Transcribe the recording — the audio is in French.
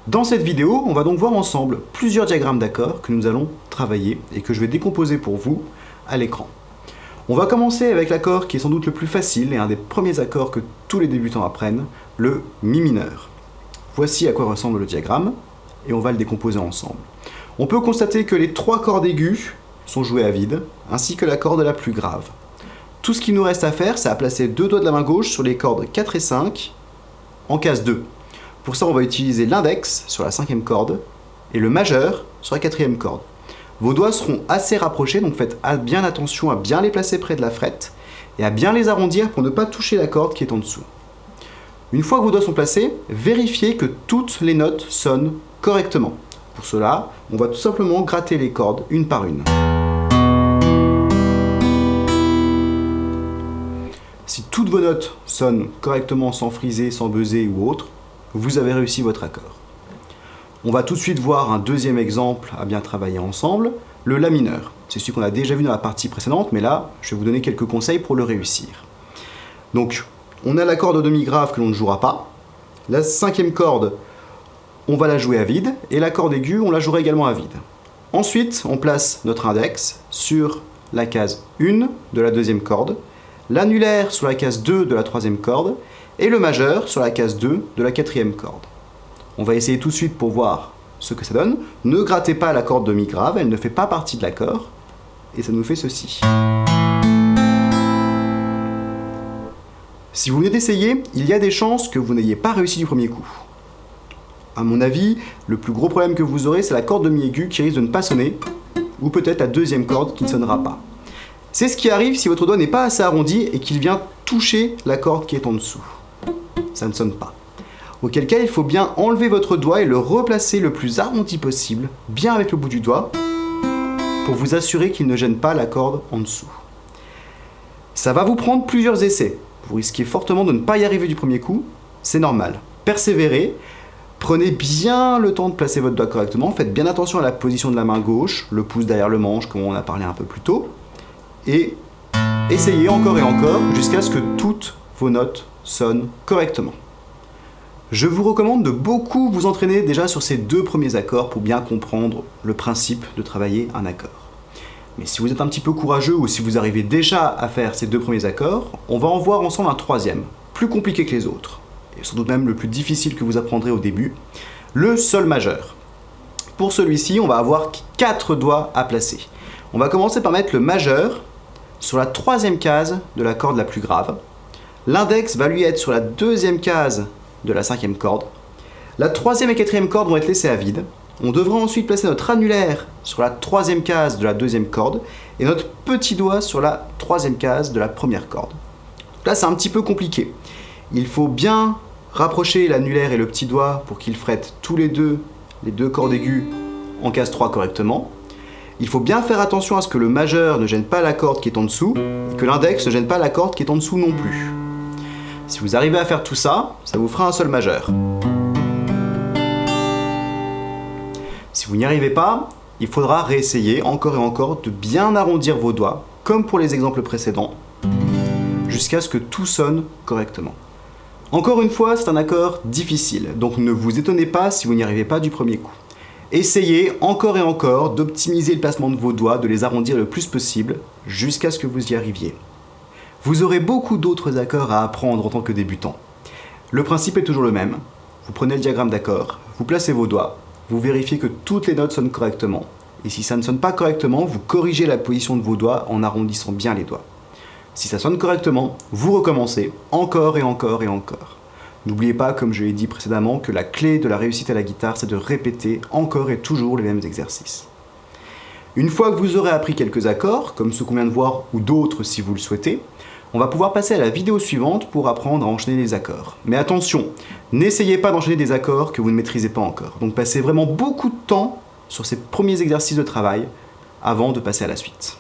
Dans cette vidéo, on va donc voir ensemble plusieurs diagrammes d'accords que nous allons travailler et que je vais décomposer pour vous à l'écran. On va commencer avec l'accord qui est sans doute le plus facile et un des premiers accords que tous les débutants apprennent, le Mi mineur. Voici à quoi ressemble le diagramme et on va le décomposer ensemble. On peut constater que les trois cordes aiguës sont jouées à vide, ainsi que la corde la plus grave. Tout ce qu'il nous reste à faire, c'est à placer deux doigts de la main gauche sur les cordes 4 et 5 en case 2. Pour ça, on va utiliser l'index sur la 5e corde et le majeur sur la 4e corde. Vos doigts seront assez rapprochés, donc faites bien attention à bien les placer près de la frette et à bien les arrondir pour ne pas toucher la corde qui est en dessous. Une fois que vos doigts sont placés, vérifiez que toutes les notes sonnent correctement. Pour cela, on va tout simplement gratter les cordes une par une. Si toutes vos notes sonnent correctement sans friser, sans buzzer ou autre, vous avez réussi votre accord. On va tout de suite voir un deuxième exemple à bien travailler ensemble, le La mineur. C'est celui qu'on a déjà vu dans la partie précédente, mais là, je vais vous donner quelques conseils pour le réussir. Donc, on a la corde demi-grave que l'on ne jouera pas. La 5e corde, on va la jouer à vide, et la corde aiguë, on la jouera également à vide. Ensuite, on place notre index sur la case 1 de la 2e corde, l'annulaire sur la case 2 de la 3e corde, et le majeur sur la case 2 de la 4e corde. On va essayer tout de suite pour voir ce que ça donne. Ne grattez pas la corde demi-grave, elle ne fait pas partie de l'accord, et ça nous fait ceci. Si vous venez d'essayer, il y a des chances que vous n'ayez pas réussi du premier coup. À mon avis, le plus gros problème que vous aurez, c'est la corde demi-aiguë qui risque de ne pas sonner, ou peut-être la 2e corde qui ne sonnera pas. C'est ce qui arrive si votre doigt n'est pas assez arrondi et qu'il vient toucher la corde qui est en dessous. Ça ne sonne pas. Auquel cas, il faut bien enlever votre doigt et le replacer le plus arrondi possible, bien avec le bout du doigt, pour vous assurer qu'il ne gêne pas la corde en dessous. Ça va vous prendre plusieurs essais. Vous risquez fortement de ne pas y arriver du premier coup, c'est normal. Persévérez, prenez bien le temps de placer votre doigt correctement, faites bien attention à la position de la main gauche, le pouce derrière le manche, comme on a parlé un peu plus tôt, et essayez encore et encore jusqu'à ce que toutes vos notes sonnent correctement. Je vous recommande de beaucoup vous entraîner déjà sur ces deux premiers accords pour bien comprendre le principe de travailler un accord. Mais si vous êtes un petit peu courageux ou si vous arrivez déjà à faire ces deux premiers accords, on va en voir ensemble un troisième, plus compliqué que les autres, et sans doute même le plus difficile que vous apprendrez au début, le sol majeur. Pour celui-ci, on va avoir 4 doigts à placer. On va commencer par mettre le majeur sur la 3e case de la corde la plus grave. L'index va lui être sur la 2e case de la 5e corde. La 3e et 4e corde vont être laissées à vide. On devra ensuite placer notre annulaire sur la 3e case de la 2e corde et notre petit doigt sur la 3e case de la 1re corde. Là, c'est un petit peu compliqué. Il faut bien rapprocher l'annulaire et le petit doigt pour qu'ils frettent tous les deux cordes aiguës en case 3 correctement. Il faut bien faire attention à ce que le majeur ne gêne pas la corde qui est en dessous et que l'index ne gêne pas la corde qui est en dessous non plus. Si vous arrivez à faire tout ça, ça vous fera un sol majeur. Si vous n'y arrivez pas, il faudra réessayer encore et encore de bien arrondir vos doigts, comme pour les exemples précédents, jusqu'à ce que tout sonne correctement. Encore une fois, c'est un accord difficile, donc ne vous étonnez pas si vous n'y arrivez pas du premier coup. Essayez encore et encore d'optimiser le placement de vos doigts, de les arrondir le plus possible, jusqu'à ce que vous y arriviez. Vous aurez beaucoup d'autres accords à apprendre en tant que débutant. Le principe est toujours le même. Vous prenez le diagramme d'accord, vous placez vos doigts, vous vérifiez que toutes les notes sonnent correctement. Et si ça ne sonne pas correctement, vous corrigez la position de vos doigts en arrondissant bien les doigts. Si ça sonne correctement, vous recommencez encore et encore et encore. N'oubliez pas, comme je l'ai dit précédemment, que la clé de la réussite à la guitare, c'est de répéter encore et toujours les mêmes exercices. Une fois que vous aurez appris quelques accords, comme ceux qu'on vient de voir ou d'autres si vous le souhaitez, on va pouvoir passer à la vidéo suivante pour apprendre à enchaîner les accords. Mais attention, n'essayez pas d'enchaîner des accords que vous ne maîtrisez pas encore. Donc passez vraiment beaucoup de temps sur ces premiers exercices de travail avant de passer à la suite.